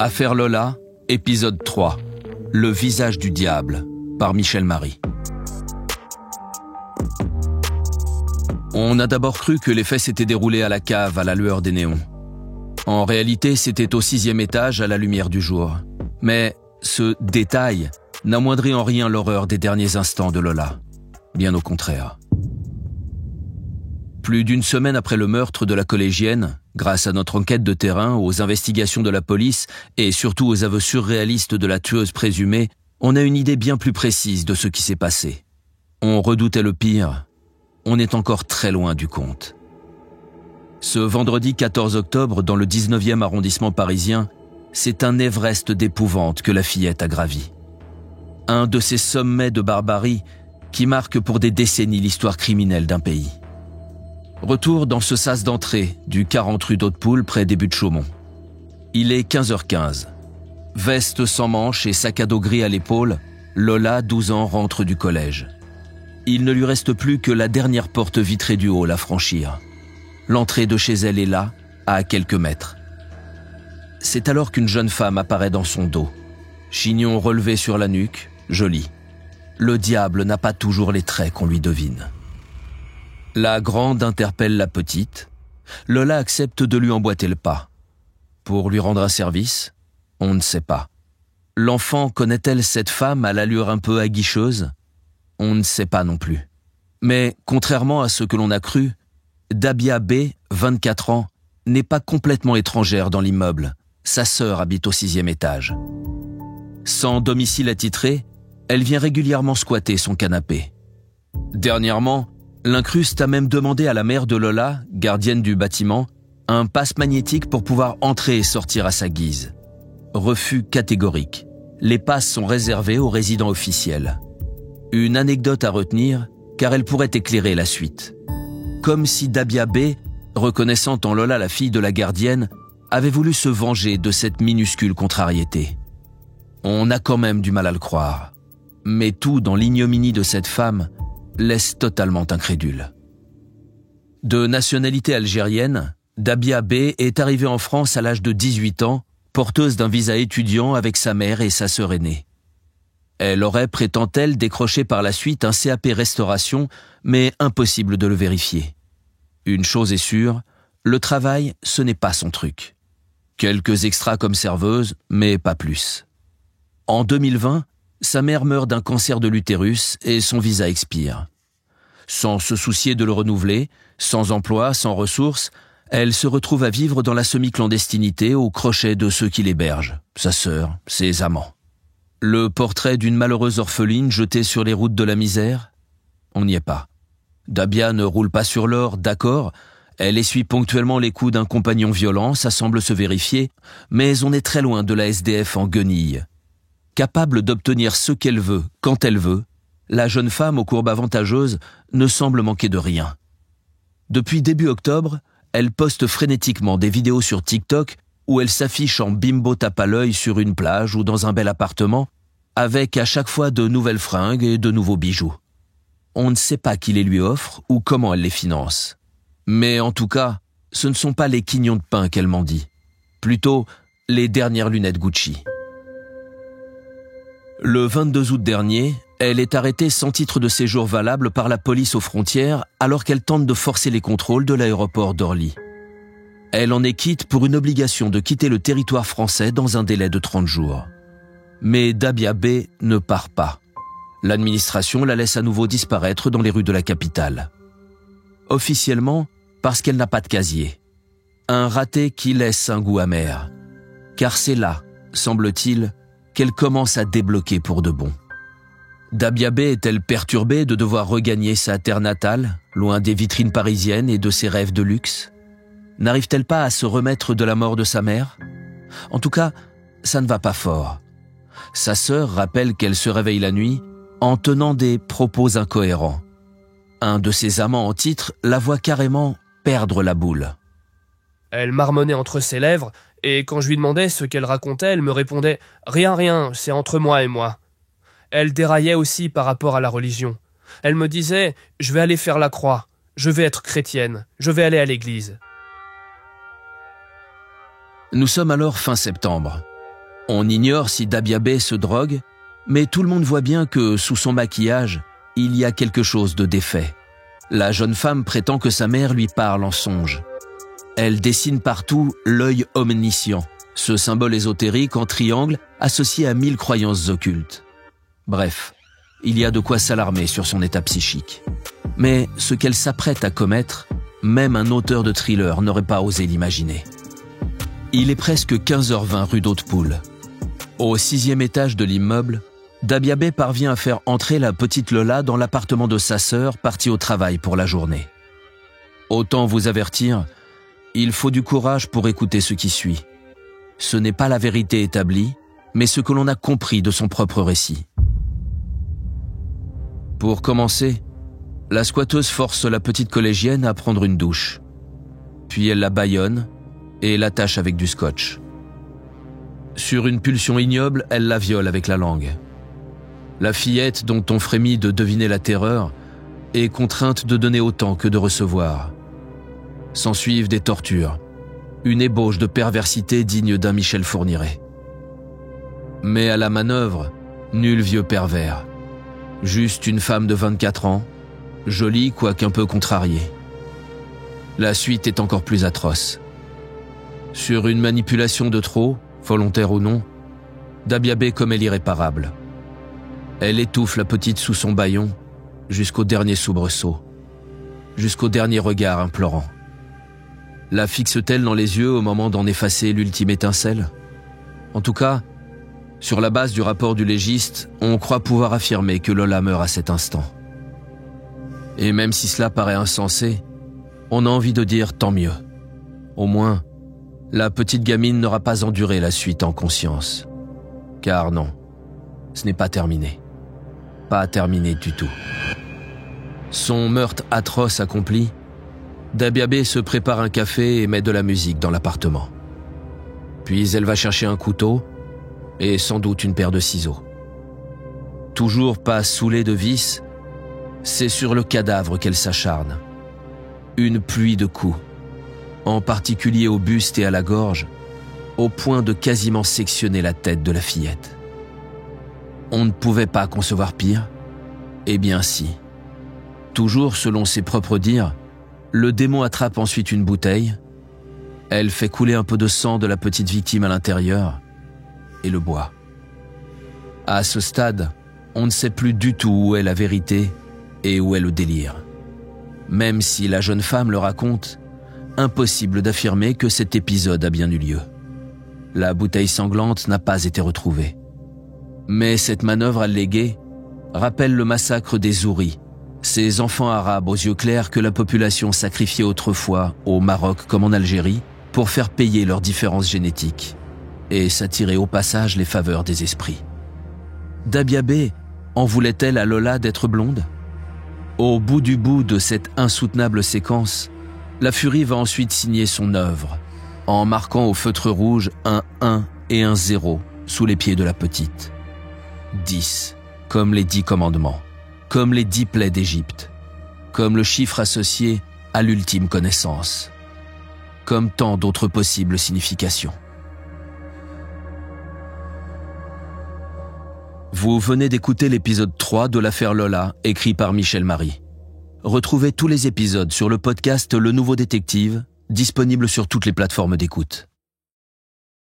Affaire Lola, épisode 3. Le visage du diable, par Michel Marie. On a d'abord cru que les faits s'étaient déroulés à la cave à la lueur des néons. En réalité, c'était au 6e étage à la lumière du jour. Mais ce détail n'amoindrit en rien l'horreur des derniers instants de Lola. Bien au contraire. Plus d'une semaine après le meurtre de la collégienne, grâce à notre enquête de terrain, aux investigations de la police et surtout aux aveux surréalistes de la tueuse présumée, on a une idée bien plus précise de ce qui s'est passé. On redoutait le pire. On est encore très loin du compte. Ce vendredi 14 octobre, dans le 19e arrondissement parisien, c'est un Everest d'épouvante que la fillette a gravi. Un de ces sommets de barbarie qui marquent pour des décennies l'histoire criminelle d'un pays. Retour dans ce sas d'entrée du 40 rue d'Hautpoul près des Buttes-Chaumont. Il est 15h15. Veste sans manches et sac à dos gris à l'épaule, Lola, 12 ans, rentre du collège. Il ne lui reste plus que la dernière porte vitrée du hall à franchir. L'entrée de chez elle est là, à quelques mètres. C'est alors qu'une jeune femme apparaît dans son dos. Chignon relevé sur la nuque, joli. Le diable n'a pas toujours les traits qu'on lui devine. La grande interpelle la petite. Lola accepte de lui emboîter le pas. Pour lui rendre un service, on ne sait pas. L'enfant connaît-elle cette femme à l'allure un peu aguicheuse ? On ne sait pas non plus. Mais contrairement à ce que l'on a cru, Dabia B, 24 ans, n'est pas complètement étrangère dans l'immeuble. Sa sœur habite au 6e étage. Sans domicile attitré, elle vient régulièrement squatter son canapé. Dernièrement, l'incruste a même demandé à la mère de Lola, gardienne du bâtiment, un passe magnétique pour pouvoir entrer et sortir à sa guise. Refus catégorique. Les passes sont réservées aux résidents officiels. Une anecdote à retenir, car elle pourrait éclairer la suite. Comme si Dabia B, reconnaissant en Lola la fille de la gardienne, avait voulu se venger de cette minuscule contrariété. On a quand même du mal à le croire. Mais tout dans l'ignominie de cette femme laisse totalement incrédule. De nationalité algérienne, Dabia B est arrivée en France à l'âge de 18 ans, porteuse d'un visa étudiant avec sa mère et sa sœur aînée. Elle aurait, prétend-elle, décroché par la suite un CAP restauration, mais impossible de le vérifier. Une chose est sûre, le travail, ce n'est pas son truc. Quelques extras comme serveuse, mais pas plus. En 2020, sa mère meurt d'un cancer de l'utérus et son visa expire. Sans se soucier de le renouveler, sans emploi, sans ressources, elle se retrouve à vivre dans la semi-clandestinité au crochet de ceux qui l'hébergent, sa sœur, ses amants. Le portrait d'une malheureuse orpheline jetée sur les routes de la misère ? On n'y est pas. Dabia ne roule pas sur l'or, d'accord, elle essuie ponctuellement les coups d'un compagnon violent, ça semble se vérifier, mais on est très loin de la SDF en guenille. Capable d'obtenir ce qu'elle veut, quand elle veut, la jeune femme aux courbes avantageuses ne semble manquer de rien. Depuis début octobre, elle poste frénétiquement des vidéos sur TikTok où elle s'affiche en bimbo tape à l'œil sur une plage ou dans un bel appartement, avec à chaque fois de nouvelles fringues et de nouveaux bijoux. On ne sait pas qui les lui offre ou comment elle les finance. Mais en tout cas, ce ne sont pas les quignons de pain qu'elle mendie. Plutôt, les dernières lunettes Gucci. Le 22 août dernier, elle est arrêtée sans titre de séjour valable par la police aux frontières alors qu'elle tente de forcer les contrôles de l'aéroport d'Orly. Elle en est quitte pour une obligation de quitter le territoire français dans un délai de 30 jours. Mais Dabia B ne part pas. L'administration la laisse à nouveau disparaître dans les rues de la capitale. Officiellement, parce qu'elle n'a pas de casier. Un raté qui laisse un goût amer. Car c'est là, semble-t-il, qu'elle commence à débloquer pour de bon. Dabia B est-elle perturbée de devoir regagner sa terre natale, loin des vitrines parisiennes et de ses rêves de luxe ? N'arrive-t-elle pas à se remettre de la mort de sa mère ? En tout cas, ça ne va pas fort. Sa sœur rappelle qu'elle se réveille la nuit en tenant des propos incohérents. Un de ses amants en titre la voit carrément perdre la boule. Elle marmonnait entre ses lèvres, et quand je lui demandais ce qu'elle racontait, elle me répondait « Rien, c'est entre moi et moi ». Elle déraillait aussi par rapport à la religion. Elle me disait « Je vais aller faire la croix, je vais être chrétienne, je vais aller à l'église ». Nous sommes alors fin septembre. On ignore si Dabiabé se drogue, mais tout le monde voit bien que, sous son maquillage, il y a quelque chose de défait. La jeune femme prétend que sa mère lui parle en songe. Elle dessine partout l'œil omniscient, ce symbole ésotérique en triangle associé à 1000 croyances occultes. Bref, il y a de quoi s'alarmer sur son état psychique. Mais ce qu'elle s'apprête à commettre, même un auteur de thriller n'aurait pas osé l'imaginer. Il est presque 15h20 rue d'Hautpoul. Au 6e étage de l'immeuble, Dabiabé parvient à faire entrer la petite Lola dans l'appartement de sa sœur partie au travail pour la journée. Autant vous avertir, il faut du courage pour écouter ce qui suit. Ce n'est pas la vérité établie, mais ce que l'on a compris de son propre récit. Pour commencer, la squatteuse force la petite collégienne à prendre une douche. Puis elle la bâillonne et l'attache avec du scotch. Sur une pulsion ignoble, elle la viole avec la langue. La fillette, dont on frémit de deviner la terreur, est contrainte de donner autant que de recevoir. S'ensuivent des tortures, une ébauche de perversité digne d'un Michel Fourniret. Mais à la manœuvre, nul vieux pervers. Juste une femme de 24 ans, jolie quoiqu'un peu contrariée. La suite est encore plus atroce. Sur une manipulation de trop, volontaire ou non, Dabiabé commet l'irréparable. Elle étouffe la petite sous son bâillon jusqu'au dernier soubresaut, jusqu'au dernier regard implorant. La fixe-t-elle dans les yeux au moment d'en effacer l'ultime étincelle? En tout cas, sur la base du rapport du légiste, on croit pouvoir affirmer que Lola meurt à cet instant. Et même si cela paraît insensé, on a envie de dire tant mieux. Au moins, la petite gamine n'aura pas enduré la suite en conscience. Car non, ce n'est pas terminé. Pas terminé du tout. Son meurtre atroce accompli, Dabiabé se prépare un café et met de la musique dans l'appartement. Puis elle va chercher un couteau et sans doute une paire de ciseaux. Toujours pas saoulée de vices, c'est sur le cadavre qu'elle s'acharne. Une pluie de coups, en particulier au buste et à la gorge, au point de quasiment sectionner la tête de la fillette. On ne pouvait pas concevoir pire? Eh bien si. Toujours selon ses propres dires, le démon attrape ensuite une bouteille, elle fait couler un peu de sang de la petite victime à l'intérieur et le boit. À ce stade, on ne sait plus du tout où est la vérité et où est le délire. Même si la jeune femme le raconte, impossible d'affirmer que cet épisode a bien eu lieu. La bouteille sanglante n'a pas été retrouvée. Mais cette manœuvre alléguée rappelle le massacre des Zouris, ces enfants arabes aux yeux clairs que la population sacrifiait autrefois, au Maroc comme en Algérie, pour faire payer leurs différences génétiques et s'attirer au passage les faveurs des esprits. Dabiabé en voulait-elle à Lola d'être blonde? Au bout du bout de cette insoutenable séquence, la furie va ensuite signer son œuvre, en marquant au feutre rouge un 1 et un 0 sous les pieds de la petite. 10, comme les 10 commandements, comme les 10 plaies d'Égypte, comme le chiffre associé à l'ultime connaissance, comme tant d'autres possibles significations. Vous venez d'écouter l'épisode 3 de l'affaire Lola, écrit par Michel Marie. Retrouvez tous les épisodes sur le podcast Le Nouveau Détective, disponible sur toutes les plateformes d'écoute.